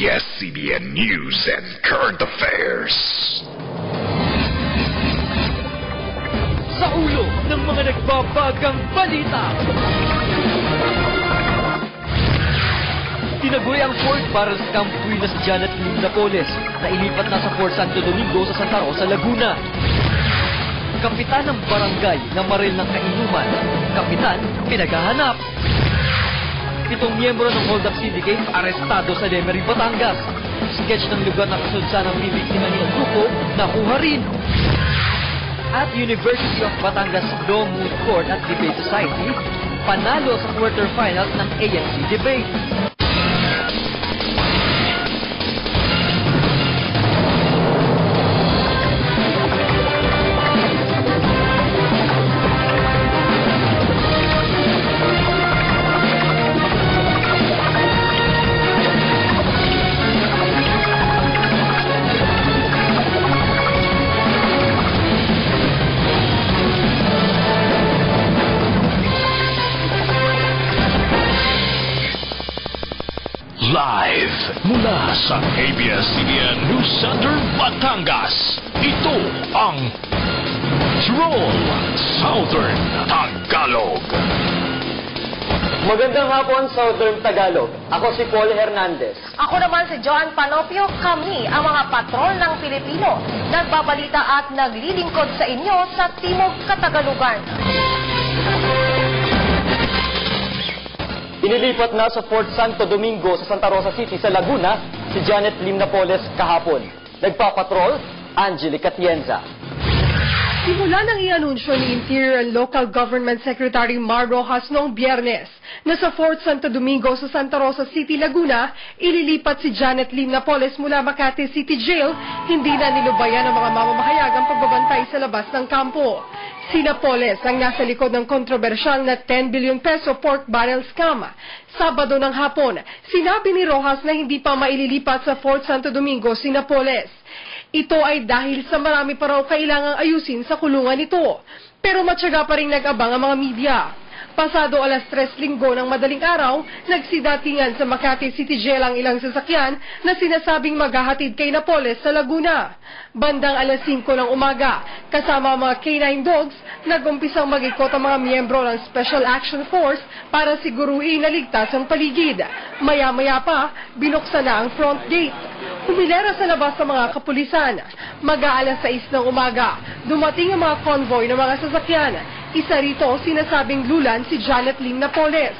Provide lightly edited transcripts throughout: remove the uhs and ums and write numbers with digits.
ABS-CBN News and Current Affairs. Sa ulo ng mga nagbabagang balita. Tinaguy ang Fort Barrels Camp na si Janet Lim Napoles na ilipat na sa Fort Santo Domingo sa Santa Rosa, Laguna. Kapitan ng barangay na maril ng kainuman. Kapitan, pinaghahanap. 7 miyembro ng hold-up syndicate arestado sa Lemery, Batangas. Sketch ng lugar na kasunsa ng bibiktima ng grupo nakuha rin. At University of Batangas Law Moot Court at Debate Society, panalo sa quarterfinals ng ANC debate. Live mula sa ABS-CBN News Center, Batangas. Ito ang Troll Southern Tagalog. Magandang hapon, Southern Tagalog. Ako si Paul Hernandez. Ako naman si John Panopio. Kami ang mga patrol ng Pilipino. Nagbabalita at naglilingkod sa inyo sa Timog Katagalugan. Inilipat na sa Fort Santo Domingo sa Santa Rosa City sa Laguna si Janet Lim Napoles kahapon. Nagpapatrol, Angelica Atienza. Simula nang i-anunsyo ni Interior and Local Government Secretary Mar Rojas noong Biyernes na sa Fort Santo Domingo sa Santa Rosa City, Laguna, ililipat si Janet Lim Napoles mula Makati City Jail, hindi na nilubayan ng mga mamamahayag ang pagbabantay sa labas ng kampo. Si Napoles ang nasa likod ng kontrobersyal na 10 billion peso pork barrel scam. Sabado ng hapon, sinabi ni Rojas na hindi pa maililipat sa Fort Santo Domingo si Napoles. Ito ay dahil sa marami pa raw kailangang ayusin sa kulungan nito. Pero matyaga pa rin nag-abang ang mga media. Pasado 3:00 linggo ng madaling araw, nagsidatingan sa Makati City Jail ang ilang sasakyan na sinasabing maghahatid kay Napoles sa Laguna. Bandang 5:00 ng umaga, kasama ang mga canine dogs, nag-umpisang mag-ikot ang mga miyembro ng Special Action Force para siguruhin na ligtas ang paligid. Maya-maya pa, binuksan na ang front gate. Humilera sa labas ng mga kapulisan. Mag-aalas 6 ng umaga, dumating ang mga convoy ng mga sasakyan. Isa rito sinasabing lulan si Janet Lim Napoles.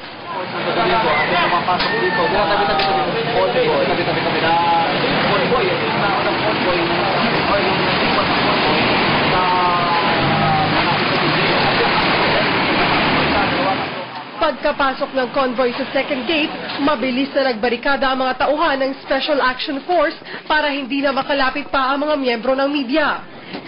Pagkapasok ng convoy sa second gate, mabilis na nagbarikada ang mga tauhan ng Special Action Force para hindi na makalapit pa ang mga miyembro ng media.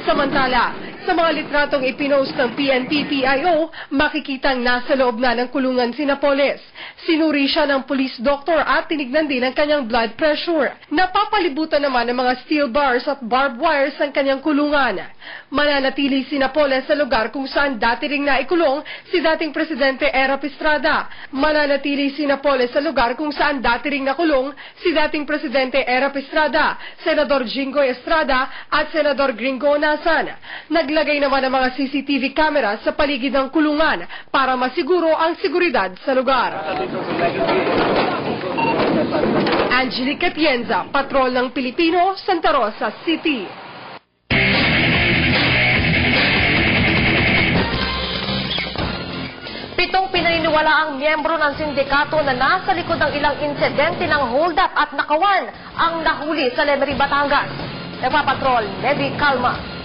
Samantala, sa mga litratong ipinost ng PNP-PIO, makikitang nasa loob na ng kulungan si Napoles. Sinuri siya ng police doctor at tinignan din ang kanyang blood pressure. Napapalibutan naman ng mga steel bars at barbed wires ang kanyang kulungan. Mananatili si Napoles sa lugar kung saan dati ring naikulong si dating Presidente Erap Estrada. Mananatili si Napoles sa lugar kung saan dati ring nakulong si dating Presidente Erap Estrada, Senador Jinggoy Estrada at Senador Gringo Nasan. Naglagay naman ng mga CCTV camera sa paligid ng kulungan para masiguro ang seguridad sa lugar. Angelica Atienza, Patrol ng Pilipino, Santa Rosa City. Pitong pinaniniwala ang miyembro ng sindikato na nasa likod ng ilang insidente ng hold-up at nakawan ang nahuli sa Lemery, Batangas. Nagpapatrol, Nevi Calma.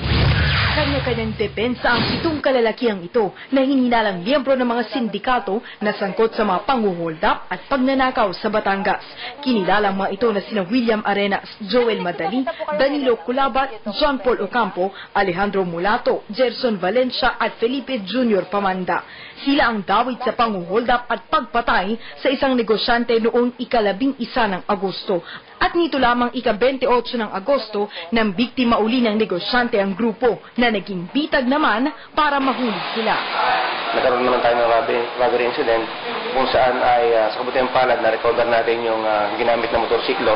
Kanya-kanyang depensa ang 7 kalalakiang ito na hininalang miyembro ng mga sindikato na sangkot sa mga panguhold-up at pagnanakaw sa Batangas. Kinilalang mga ito na sina William Arenas, Joel Madali, Danilo Culabat, John Paul Ocampo, Alejandro Mulato, Gerson Valencia at Felipe Jr. Pamanda. Sila ang dawit sa panguhold-up at pagpatay sa isang negosyante noong ika-11 ng Agosto. At nito lamang ika-28 ng Agosto nang biktima uli ng negosyante ang grupo na naging bitag naman para mahuli sila. nagkaroon naman tayo ng robbery incident kung saan ay sa kabutiang palad na recover natin yung ginamit na motorsiklo.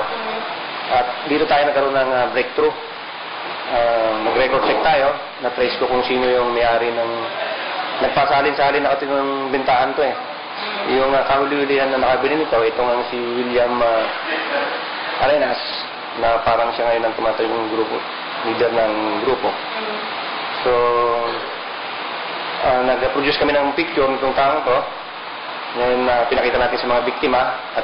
At dito tayo nagkaroon ng breakthrough. Mag-record check tayo, na-trace ko kung sino yung may-ari ng nagpasalin-salin na kasi ng bintahan to eh. Yung kahuli-hulihan na nakabili nito, itong ang si William Arenas, na parang siya ngayon ang tumatayong grupo, leader ng grupo. So, nag-produce kami ng picture nitong taong to. Ngayon, pinakita natin sa mga biktima at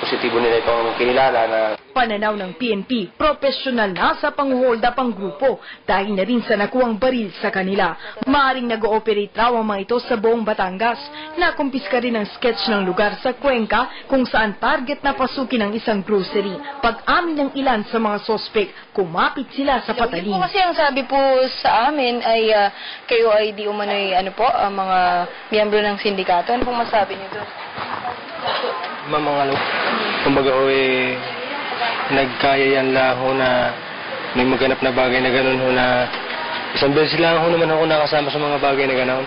positibo nila itong kinilala na Pananaw ng PNP, profesional na sa pang-hold up ang grupo dahil na rin sa nakuwang baril sa kanila. Maaring nag-ooperate raw ang mga ito sa buong Batangas. Nakumpiska rin ang sketch ng lugar sa Cuenca kung saan target na pasukin ang isang grocery. Pag-amin ng ilan sa mga sospek, kumapit sila sa patalim. Kasi ang sabi po sa amin ay kayo ay di umano'y mga miyembro ng sindikato. Ano pong masabi niyo doon? kumbaga nagkaya yan lang ho na may maganap na bagay na gano'n ho na isang beses lang ho naman ako nakasama sa mga bagay na gano'n.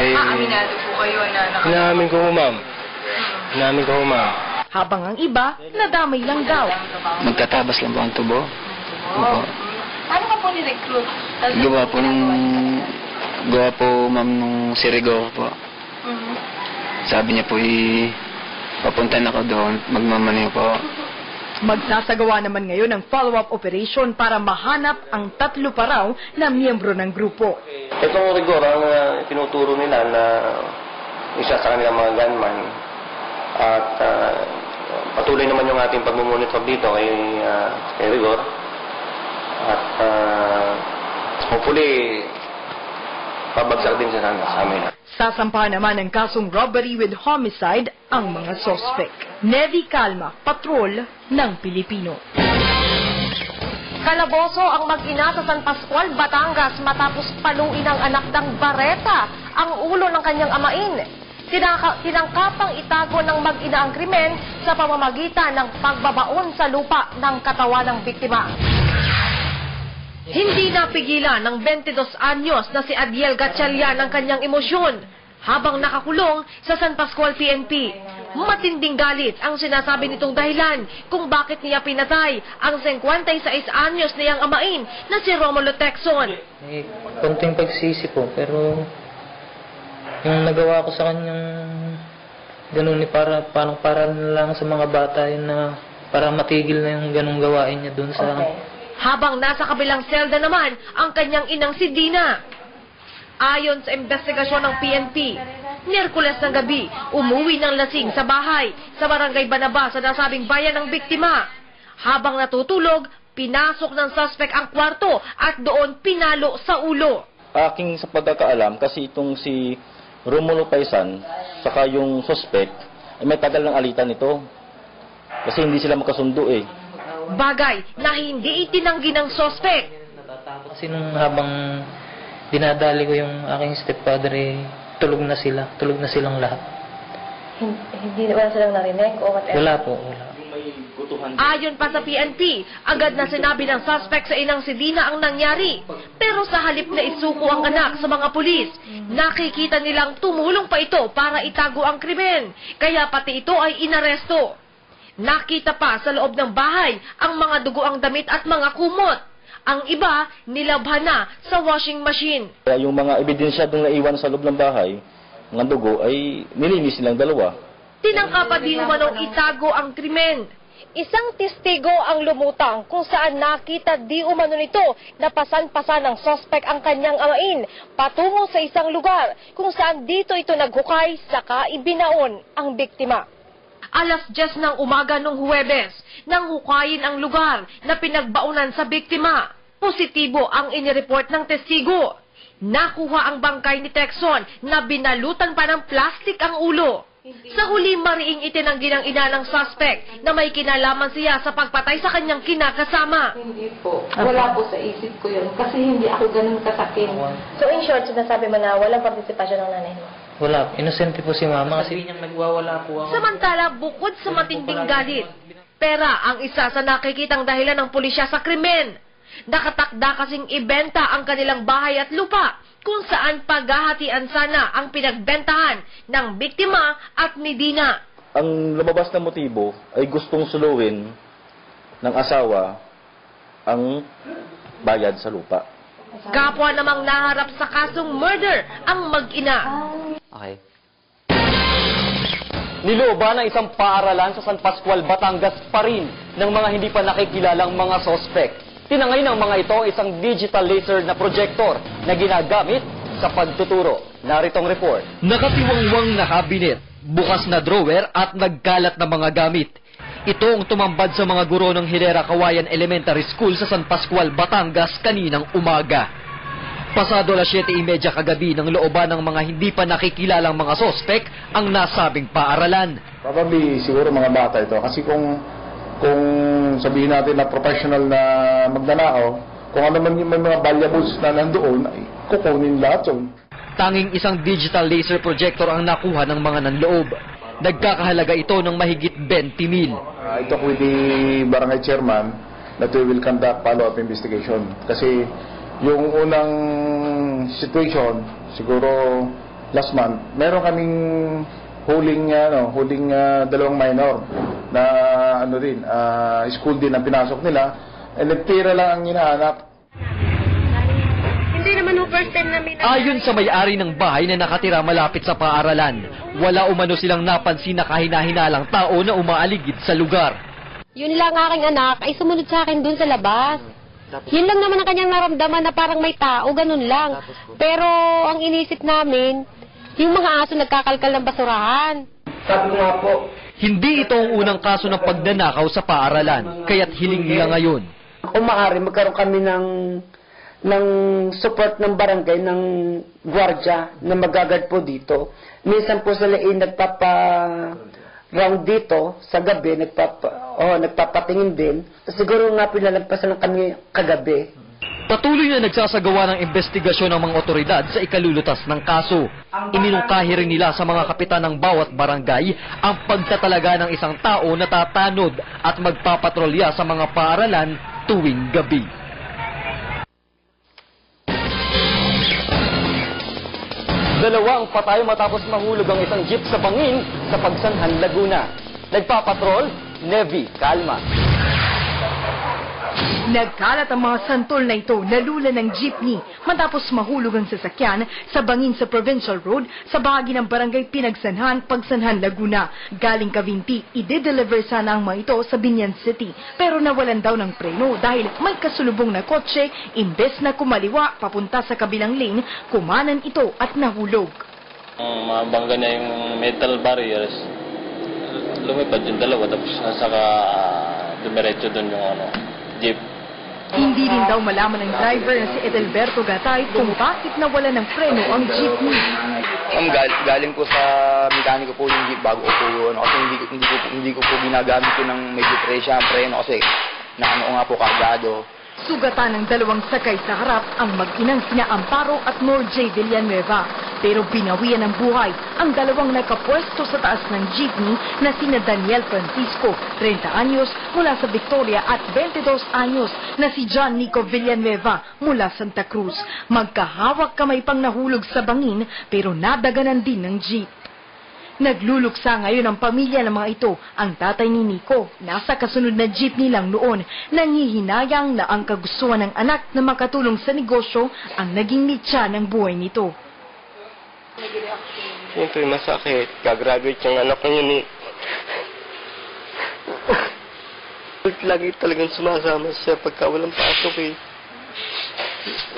Aminado po kayo na Inamin ko ho, ma'am. Inamin ko ho, ma'am. Habang ang iba, nadamay lang daw. Magkatabas lang po ang tubo. Opo. Ano ka po ni-recruit? Gawa po, ma'am, nung Sirigo po. Sabi niya po, papunta na ako doon, magmamaneho po. Magsasagawa naman ngayon ng follow-up operation para mahanap ang 3 pa raw na miyembro ng grupo. Itong rigor ang tinuturo nila na isa sa kanilang mga gunman at patuloy naman yung ating pag-monitor dito kay rigor at hopefully pabagsak din sa amin. Sasampahan naman ng kasong robbery with homicide ang mga sospek. Nevi Calma, Patrol ng Pilipino. Kalaboso ang mag-ina sa San Pascual, Batangas matapos paluin ng anak ng bareta ang ulo ng kanyang amain. Tinangkapang itago ng mag-ina ang krimen sa pamamagitan ng pagbabaon sa lupa ng katawan ng biktima. Hindi napigilan ng 22 anyos na si Adiel Gatchalian ang kanyang emosyon habang nakakulong sa San Pascual PNP. Matinding galit ang sinasabi nitong dahilan kung bakit niya pinatay ang 56 anyos niyang amain na si Romulo Tecson. Konting pagsisi po, pero yung nagawa ko sa kanyang ganun para lang sa mga bata yun na para matigil na yung ganung gawain niya dun sa... Habang nasa kabilang selda naman ang kanyang inang si Dina. Ayon sa investigasyon ng PNP, Miyerkules ng gabi, umuwi ng lasing sa bahay sa barangay Banaba sa nasabing bayan ng biktima. Habang natutulog, pinasok ng suspect ang kwarto at doon pinalo sa ulo. Aking sa pagkakaalam, kasi itong si Romulo Paisan, saka yung suspect, ay may tagal ng alitan ito. Kasi hindi sila makasundo eh. Bagay na hindi itinanggi ng suspect. Kasi nung habang dinadali ko yung aking stepfather, tulog na silang lahat. Hindi wala silang narinig o whatever? Wala po, wala. Ayon pa sa PNP, agad na sinabi ng suspect sa inang si Dina ang nangyari. Pero sa halip na isuko ang anak sa mga pulis, nakikita nilang tumulong pa ito para itago ang krimen. Kaya pati ito ay inaresto. Nakita pa sa loob ng bahay ang mga dugoang damit at mga kumot. Ang iba, nilabhan na sa washing machine. Kaya yung mga ebidensya doon na iwan sa loob ng bahay, ng dugo, ay nilinis nilang dalawa. Tinangka din umanong itago ang krimen. Isang testigo ang lumutang kung saan nakita di umano nito na pasan-pasan ng suspect ang kanyang amain patungo sa isang lugar kung saan dito ito naghukay saka ibinaon ang biktima. 10:00 ng umaga nung Huwebes, nang hukayin ang lugar na pinagbaunan sa biktima. Positibo ang inireport ng testigo. Nakuha ang bangkay ni Tecson na binalutan pa ng plastik ang ulo. Sa huli, mariing itinanggi ng ina ng suspect na may kinalaman siya sa pagpatay sa kanyang kinakasama. Hindi po. Wala po sa isip ko yun kasi hindi ako ganun kasakin. So in short, sinasabi mo na walang partisipasyon ng nanay mo? Wala, inosente po si mama kasi niyang nagwawala po ako. Samantala, bukod sa matinding galit, pera ang isa sa nakikitang dahilan ng pulisya sa krimen. Nakatakda kasing ibenta ang kanilang bahay at lupa kung saan paghahatian sana ang pinagbentahan ng biktima at ni Dina. Ang lumabas na motibo ay gustong suluin ng asawa ang bayad sa lupa. Kapwa namang naharap sa kasong murder ang mag-ina. Okay. Nilooban ng isang paaralan sa San Pascual, Batangas pa rin ng mga hindi pa nakikilalang mga sospek. Tinangay ng mga ito isang digital laser na projector na ginagamit sa pagtuturo. Naritong report. Nakatiwangwang na kabinet, bukas na drawer at nagkalat na mga gamit. Ito ang tumambad sa mga guro ng Hilera Kawayan Elementary School sa San Pascual, Batangas kaninang umaga. Pasado alas 7:30 kagabi ng looban ng mga hindi pa nakikilalang mga sospek ang nasabing paaralan. Probably siguro mga bata ito kasi kung sabihin natin na professional na magnanakaw, kung ano man yung may mga valuables na nandoon, ay kukunin lahat yun. Tanging isang digital laser projector ang nakuha ng mga nanloob. Nagkakahalaga ito ng mahigit 20,000. I talked with the barangay chairman that we will conduct follow-up investigation. Kasi yung unang situation, siguro last month, meron kaming huling dalawang minor na school din ang pinasok nila. Nagtira lang ang hinahanap. Hindi naman yung first time namin. Ayon sa may-ari ng bahay na nakatira malapit sa paaralan, wala umano silang napansin na kahina-hinalang tao na umaaligid sa lugar. Yun lang aking anak ay sumunod sa akin dun sa labas. Yun lang naman ang kanyang naramdaman na parang may tao, ganun lang. Pero ang inisip namin, yung mga aso nagkakalkal ng basurahan. Sabi ko nga po, hindi ito ang unang kaso ng pagnanakaw sa paaralan, kaya't hiling nila ngayon. Kung maaari, magkaroon kami ng support ng barangay, ng gwardiya na magagad po dito. Minsan po sila nagpapa-round dito sa gabi, nagpapatingin din. Siguro nga pinalampasan kami kagabi. Patuloy na nagsasagawa ng investigasyon ng mga otoridad sa ikalulutas ng kaso. Iminungkahi rin nila sa mga kapitan ng bawat barangay ang pagtatalaga ng isang tao na tatanod at magpapatrolya sa mga paaralan tuwing gabi. Dalawang patay matapos mahulog ang isang jeep sa bangin sa Pagsanhan, Laguna. Nagpapatrol, Nevi Calma. Nagkalat ang mga santol na ito na lula ng jeepney matapos mahulog ang sasakyan sa bangin sa Provincial Road sa bahagi ng barangay Pinagsanhan, Pagsanhan, Laguna. Galing Cavinti, ide-deliver sana ang mga ito sa Binyan City. Pero nawalan daw ng preno dahil may kasulubong na kotse, imbes na kumaliwa papunta sa kabilang lane, kumanan ito at nahulog. Mabangga niya yung metal barriers. Lumipad yung dalawa tapos saka dumiretso doon yung jeep. Hindi rin daw malaman ng driver na si Edelberto Gatay kung bakit nawala ng preno ang jeepney. Galing po sa mekaniko po yung jeep bago po yun. Kasi hindi ko po ginagamit yun ng medyo presya ang preno kasi naano nga po kagado. Sugatan ng dalawang sakay sa harap ang mag-inang sina Amparo at Nor J. Villanueva. Pero binawian ng buhay ang dalawang nakapwesto sa taas ng jeepney na sina Daniel Francisco, 30 anyos, mula sa Victoria at 22 anyos na si John Nico Villanueva mula Santa Cruz. Magkahawak kamay pang nahulog sa bangin pero nadaganan din ng jeep. Nagluluksa ngayon ang pamilya ng mga ito. Ang tatay ni Nico, nasa kasunod na jeepney lang noon, nangihinayang na ang kagustuhan ng anak na makatulong sa negosyo ang naging mitya ng buhay nito. Siyempre masakit. Gagraduate yung anak ko yun eh. Lagi talagang sumasama siya pagka walang pasok eh.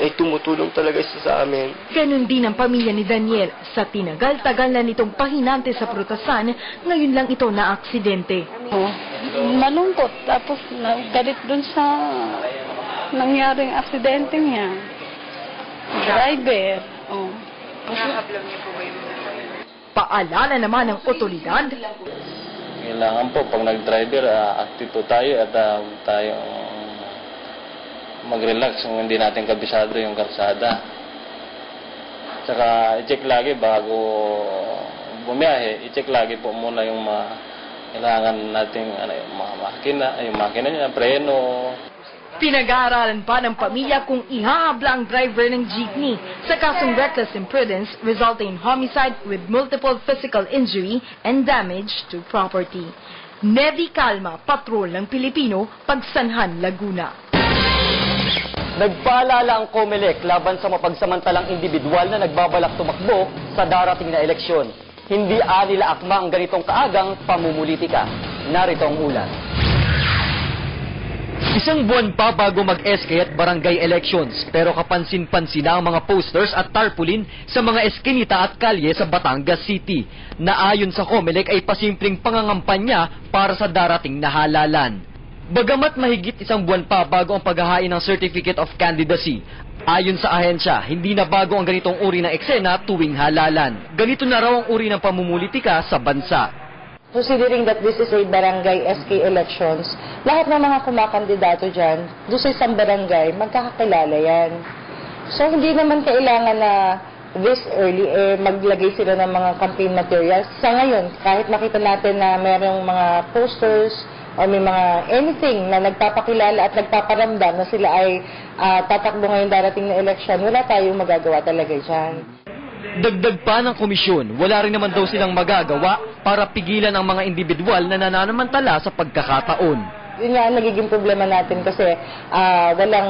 Ay tumutulong talaga siya sa amin. Ganon din ang pamilya ni Daniel. Sa tinagal-tagal na nitong pahinante sa prutasan, ngayon lang ito na aksidente. Malungkot. Tapos galit dun sa nangyaring aksidente niya. Driver. Nakahablang niyo po ba yung paalala naman ng otoridad? Kailangan po pag nag-driver, active po tayo at tayo mag-relax kung hindi natin kabisado yung kalsada. Tsaka i-check lagi bago bumiyahe, i-check lagi po muna yung kailangan nating yung makina niya, preno. Pinag-aaralan pa ng pamilya kung ihahabla ang driver ng jeepney sa kasong reckless imprudence resulting in homicide with multiple physical injury and damage to property. Nevi Calma, Patrol ng Pilipino, Pagsanhan, Laguna. Nagpaalala ang COMELEC laban sa mapagsamantalang individual na nagbabalak tumakbo sa darating na eleksyon. Hindi nila akma ang ganitong kaagang pamumulitika. Narito ang ulat. Isang buwan pa bago mag-SK at barangay elections, pero kapansin-pansin na ang mga posters at tarpaulin sa mga eskinita at kalye sa Batangas City, na ayon sa COMELEC ay pasimpleng pangangampanya para sa darating na halalan. Bagamat mahigit isang buwan pa bago ang paghahain ng Certificate of Candidacy, ayon sa ahensya, hindi na bago ang ganitong uri ng eksena tuwing halalan. Ganito na raw ang uri ng pamumulitika sa bansa. Considering that this is a barangay SK elections, lahat ng mga kumakandidato dyan, doon sa isang barangay, magkakakilala yan. So, hindi naman kailangan na this early, maglagay sila ng mga campaign materials. Sa ngayon, kahit makita natin na mayroong mga posters, o may mga anything na nagpapakilala at nagpaparamdam na sila ay tatakbo ngayon darating na eleksyon, wala tayong magagawa talaga dyan. Dagdag pa ng komisyon, wala rin naman daw silang magagawa para pigilan ang mga individual na nananamantala sa pagkakataon. Yun nga ang nagiging problema natin kasi walang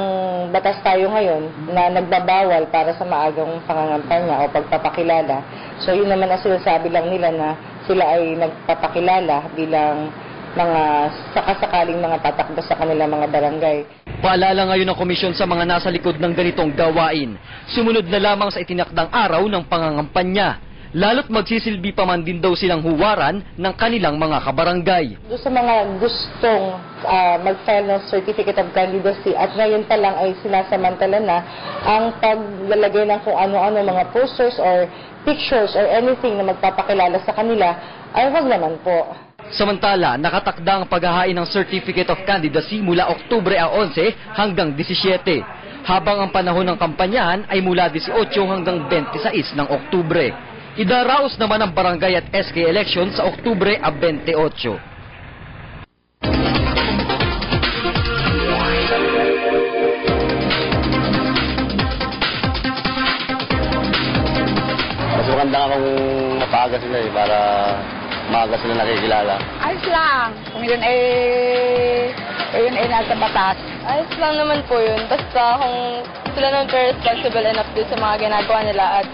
batas tayo ngayon na nagbabawal para sa maagang pangangampanya o pagpapakilala. So yun naman ang sinasabi lang nila na sila ay nagpapakilala bilang mga sakasakaling mga tatakbo sa kanilang mga barangay. Paalala ngayon ng komisyon sa mga nasa likod ng ganitong gawain. Sumunod na lamang sa itinakdang araw ng pangangampanya. Lalo't magsisilbi pa man din daw silang huwaran ng kanilang mga kabarangay. Doon sa mga gustong mag-file ng Certificate of Candidacy at ngayon pa lang ay sinasamantala na ang paglalagay ng kung ano-ano mga posters or pictures or anything na magpapakilala sa kanila ay wag naman po. Samantala, nakatakda ang paghahain ng Certificate of Candidacy mula Oktubre 11 hanggang 17, habang ang panahon ng kampanyahan ay mula 18 hanggang 26 ng Oktubre. Idaraos naman ang barangay at SK election sa Oktubre 28. Mas maganda nga kung mapaaga sila para maaga sila nakikilala. Ayos lang. Kung yun ay nasa batas. Ayos lang naman po yun. Basta kung sila naman po responsible enough doon sa mga ginagawa nila at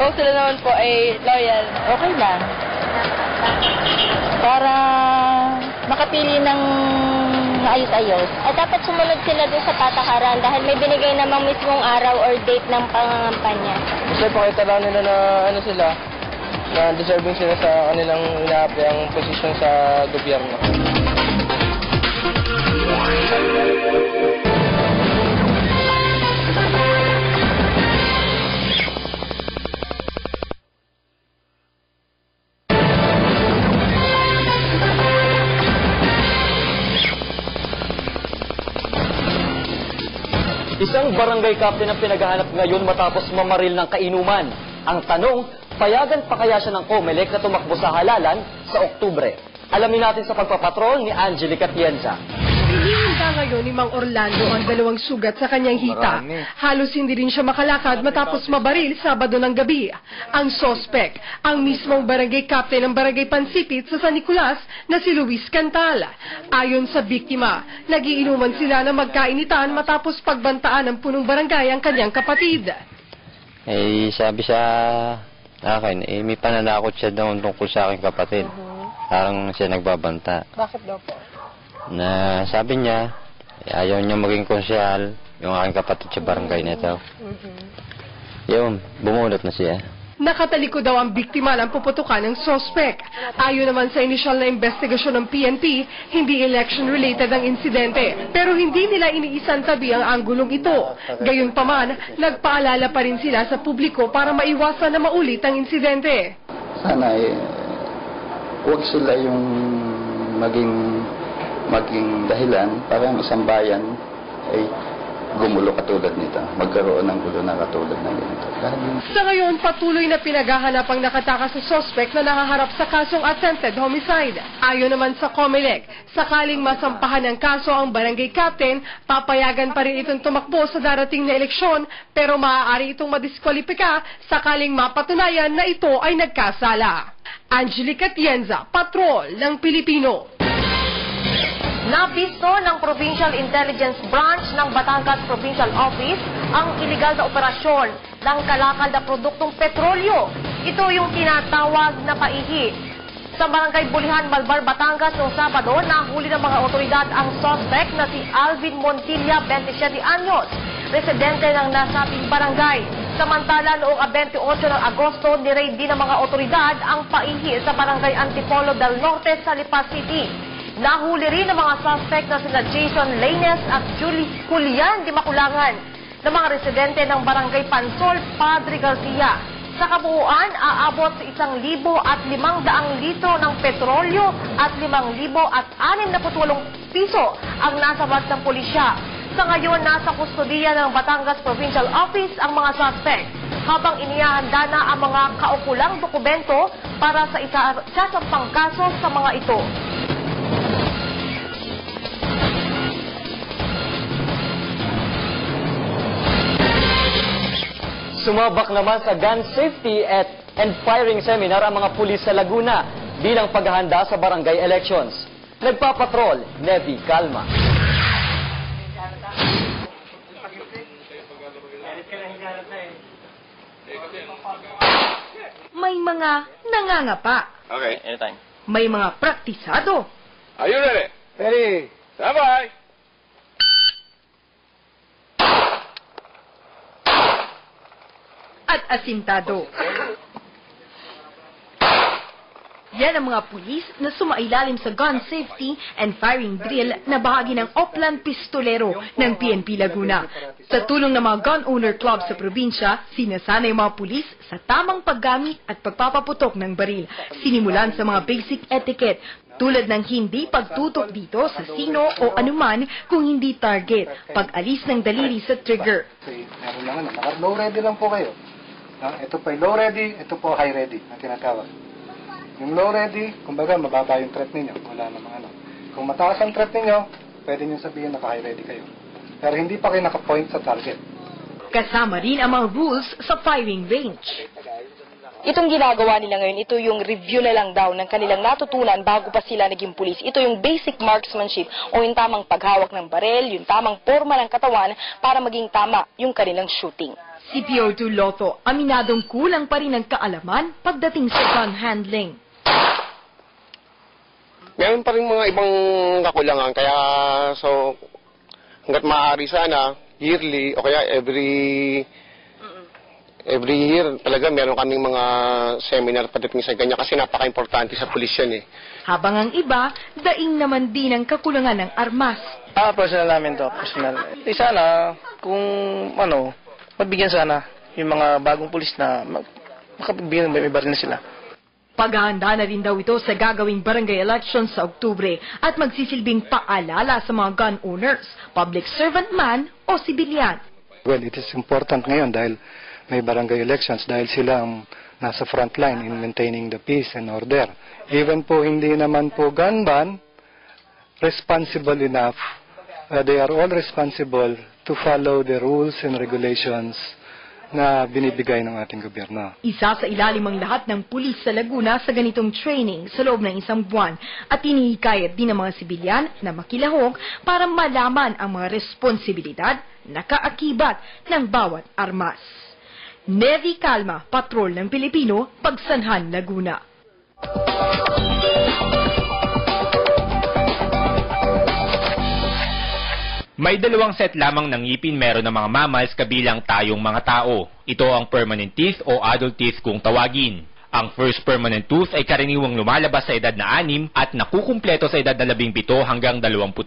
kung sila naman po ay loyal, okay lang. Para makapili ng ayos-ayos. At dapat sumunod sila doon sa patakaran dahil may binigay namang mismong araw or date ng pangangampanya. Kasi pakita lang nila na sila, na deserving sila sa kanilang ina-apply posisyon sa gobyerno. Isang barangay captain ang pinaghahanap ngayon matapos mamaril ng kainuman. Ang tanong, payagan pa kaya siya ng COMELEC na tumakbo sa halalan sa Oktubre? Alamin natin sa pagpapatrol ni Angelica Tienza. Iniinda ngayon ni Mang Orlando ang 2 sugat sa kanyang hita. Halos hindi rin siya makalakad matapos mabaril Sabado ng gabi. Ang sospek, ang mismong barangay captain ng barangay Pansipit sa San Nicolas na si Luis Cantal. Ayon sa biktima, nagiinuman sila na magkainitan matapos pagbantaan ng punong barangay ang kanyang kapatid. Sabi sa akin, may pananakot siya doon tungkol sa aking kapatid. Parang siya nagbabanta. Bakit daw po? Na sabi niya, ayaw niya maging konsyahal yung aking kapatid sa barangay nito. Yun, bumunot na siya. Nakataliko daw ang biktima ng puputukan ng sospek. Ayon naman sa inisyal na investigasyon ng PNP, hindi election-related ang insidente. Pero hindi nila iniisang tabi ang anggulong ito. Gayunpaman, nagpaalala pa rin sila sa publiko para maiwasan na maulit ang insidente. Sana huwag sila yung maging dahilan para ang isang bayan ay gumulo katulad nito, magkaroon ng gulo na katulad ng ganito. Sa ngayon, patuloy na pinaghahanap ang nakatakas sa suspect na nakaharap sa kasong attempted homicide. Ayon naman sa COMELEC, sakaling masampahan ng kaso ang barangay captain, papayagan pa rin itong tumakbo sa darating na eleksyon, pero maaari itong madiskwalipika sakaling mapatunayan na ito ay nagkasala. Angelica Tienza, Patrol ng Pilipino. Napisto ng Provincial Intelligence Branch ng Batangas Provincial Office ang iligal na operasyon ng kalakal na produktong petrolyo. Ito yung tinatawag na paihi. Sa Barangay Bulihan, Malbar, Batangas noong Sabado, nahuli ng mga otoridad ang suspect na si Alvin Montilla, 27 anyos, residente ng nasabing barangay. Samantala, noong 28 ng Agosto, nireid din ng mga otoridad ang paihi sa Barangay Antipolo del Norte sa Lipa City. Nahuli rin ng mga suspect na sina Jason Laines at Julian Di Makulangan na mga residente ng Barangay Pansol, Padre Garcia. Sa kabuuan, aabot sa 1,500 litro ng petrolyo at 5,068 piso ang nasabad ng pulisya. Sa ngayon, nasa kustodiya ng Batangas Provincial Office ang mga suspect, habang inihahanda na ang mga kaukulang dokumento para sa isasampang kaso sa mga ito. Sumabak naman sa gun safety and firing seminar ang mga pulis sa Laguna bilang paghahanda sa barangay elections. Nagpapatrol, Nevi Calma. May mga nangangapa. Okay, anytime. May mga praktisado. Are you ready? Ready. Sabay! At asintado. Yan ang mga pulis na sumailalim sa gun safety and firing drill na bahagi ng Oplan Pistolero ng PNP Laguna. Sa tulong ng mga gun owner club sa probinsya, sinasanay mga pulis sa tamang paggamit at pagpapaputok ng baril. Sinimulan sa mga basic etiquette tulad ng hindi pagtutok dito sa sino o anuman kung hindi target, pag-alis ng daliri sa trigger. Meron lang low ready lang po kayo. Ito po ay low ready, ito po high ready ang tinatawag. Yung low ready, kumbaga mababa yung threat ninyo, wala namang ano. Kung mataas ang threat ninyo, pwede nyo sabihin naka high ready kayo. Pero hindi pa kayo naka-point sa target. Kasama rin ang mga rules sa firing range. Itong ginagawa nila ngayon, ito yung review na lang daw ng kanilang natutunan bago pa sila naging pulis. Ito yung basic marksmanship o yung tamang paghawak ng barel, yung tamang forma ng katawan para maging tama yung kanilang shooting. Si Pio2 Lotho, aminadong kulang pa rin ang kaalaman pagdating sa gun handling. Meron pa rin mga ibang kakulangan, kaya so hanggat maaari sana, yearly o kaya every year talaga meron kaming mga seminar pagdating sa ganyan kasi napaka-importante sa pulis yan eh. Habang ang iba, daing naman din ang kakulangan ng armas. Personal namin to, personal. Sana, kung mabigyan sana yung mga bagong pulis na makapagbigyan may baril na sila. Paghahanda na rin daw ito sa gagawing barangay elections sa Oktubre at magsisilbing paalala sa mga gun owners, public servant man o sibilyan. Well, it is important ngayon dahil may barangay elections dahil sila ang nasa front line in maintaining the peace and order. Even po hindi naman po gun ban, responsible enough, they are all responsible to follow the rules and regulations na binibigay ng ating gobyerno. Isa sa ilalim ang lahat ng pulis sa Laguna sa ganitong training sa loob ng isang buwan at hinihikayat din ng mga sibilyan na makilahok para malaman ang mga responsibilidad na kaakibat ng bawat armas. Nevi Calma, Patrol ng Pilipino, Pagsanhan, Laguna. May dalawang set lamang ng ngipin meron ng mga mammals kabilang tayong mga tao. Ito ang permanent teeth o adult teeth kung tawagin. Ang first permanent tooth ay karaniwang lumalabas sa edad na 6 at nakukumpleto sa edad na 17 hanggang 25.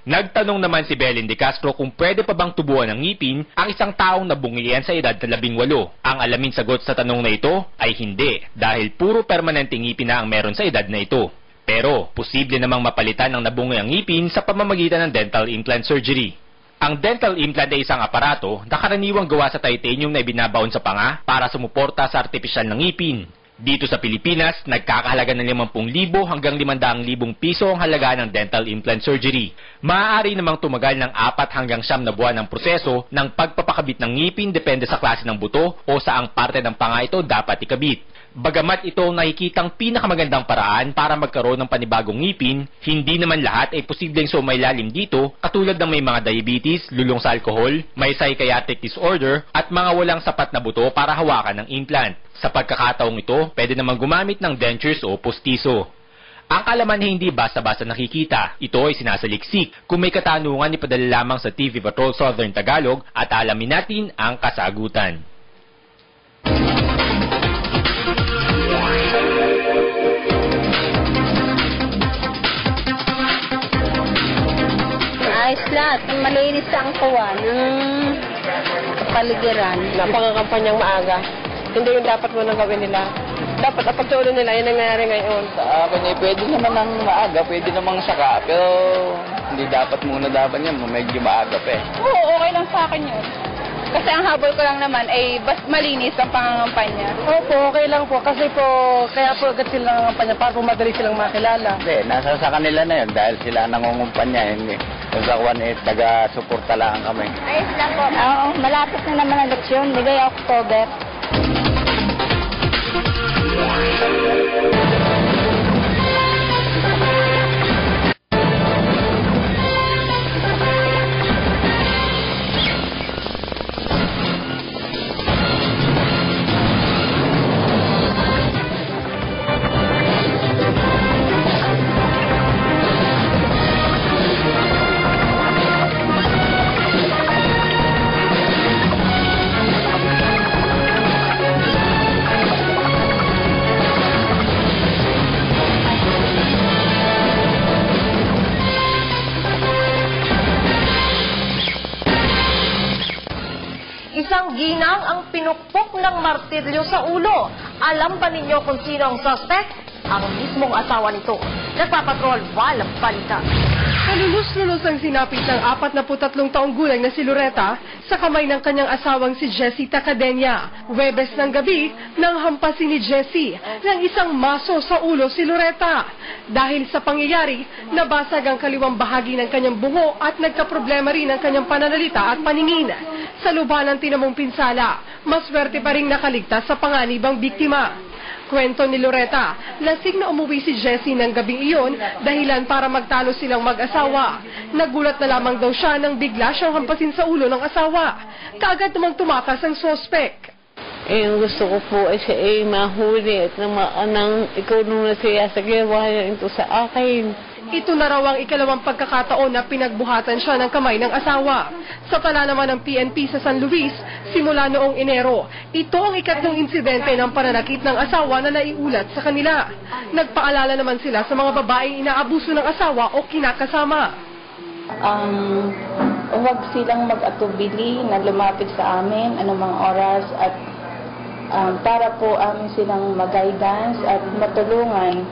Nagtanong naman si Belen De Castro kung pwede pa bang tubuan ng ngipin ang isang taong nabungian sa edad na 18. Ang alamin sagot sa tanong na ito ay hindi dahil puro permanenteng ngipin na ang meron sa edad na ito. Pero, posible namang mapalitan ng nabungi ang ngipin sa pamamagitan ng dental implant surgery. Ang dental implant ay isang aparato na karaniwang gawa sa titanium na ibinabaon sa panga para sumuporta sa artipisyal ng ngipin. Dito sa Pilipinas, nagkakahalaga ng 50,000 hanggang 500,000 piso ang halaga ng dental implant surgery. Maaari namang tumagal ng 4 hanggang 9 na buwan ang proseso ng pagpapakabit ng ngipin depende sa klase ng buto o saang parte ng panga ito dapat ikabit. Bagamat ito nakikitang pinakamagandang paraan para magkaroon ng panibagong ngipin, hindi naman lahat ay posibleng sumailalim dito katulad ng may mga diabetes, lulong sa alkohol, may psychiatric disorder at mga walang sapat na buto para hawakan ng implant. Sa pagkakataong ito, pwede namang gumamit ng dentures o postiso. Ang kaalaman ay hindi basta-basta nakikita. Ito ay sinasaliksik. Kung may katanungan, ipadala lamang sa TV Patrol Southern Tagalog at alamin natin ang kasagutan. Ayos lahat. Malinis ang kuwan ng kapaligiran. Napangakampanyang maaga. Hindi yung dapat mo nang gawin nila. Dapat ang pagtuloy nila, yun ang nangyari ngayon. Sa akin pwede naman ng maaga, pwede namang saka, pero hindi dapat muna yan, medyo maaga pa eh. Oo, okay lang sa akin yun. Kasi ang habol ko lang naman ay malinis ang pangangampanya. Opo, okay lang po. Kasi po, kaya po agad silang nangangampanya para po madali silang makilala. Hindi, nasa sa kanila na yun dahil sila nangungumpanya. Hindi. Yung sa kuwan taga-suporta lang kami. Ayos lang po. Oo, malapit na naman ang leksyon. Ligay October. Isang ginang ang pinukpok ng martilyo sa ulo. Alam ba ninyo kung sino ang suspect? Ang mismong asawa nito. Nagpapatrol, walang balita. Kalulus-lulus ang sinapit ng 43 taong gulang na si Loretta sa kamay ng kanyang asawang si Jessie Tacadenia. Huwebes ng gabi, nang hampasin ni Jessie ng isang maso sa ulo si Loretta. Dahil sa pangyayari, nabasag ang kaliwang bahagi ng kanyang bungo at nagkaproblema rin ang kanyang pananalita at paningin. Sa luba ng tinamong pinsala, maswerte pa rin nakaligtas sa panganibang biktima. Kwento ni Loretta, lasing na umuwi si Jessie ng gabing iyon dahilan para magtalo silang mag-asawa. Nagulat na lamang daw siya nang bigla siyang hampasin sa ulo ng asawa. Kaagad namang tumakas ang sospek. Ang gusto ko po ay siya ay mahuli at nang ikaw nung nasiya sa gawa niya ito sa akin. Ito na raw ang ikalawang pagkakataon na pinagbuhatan siya ng kamay ng asawa. Sa tala naman ng PNP sa San Luis, simula noong Enero, ito ang ikatlong insidente ng pananakit ng asawa na naiulat sa kanila. Nagpaalala naman sila sa mga babaeng inaabuso ng asawa o kinakasama. Huwag silang mag-atubili na lumapit sa amin anumang oras at para po amin silang mag-guidance at matulungan.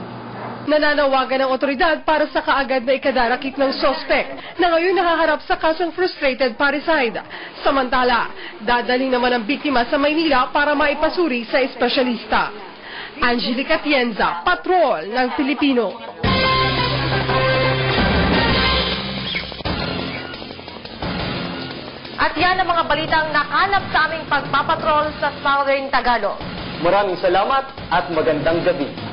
Nananawagan ng otoridad para sa kaagad na ikadarakit ng sospek na ngayon nakaharap sa kasong frustrated parricide. Samantala, dadaling naman ang biktima sa Maynila para maipasuri sa espesyalista. Angelica Tienza, Patrol ng Pilipino. At yan ang mga balitang nakanap sa aming pagpapatrol sa Southern Tagalog. Maraming salamat at magandang gabi.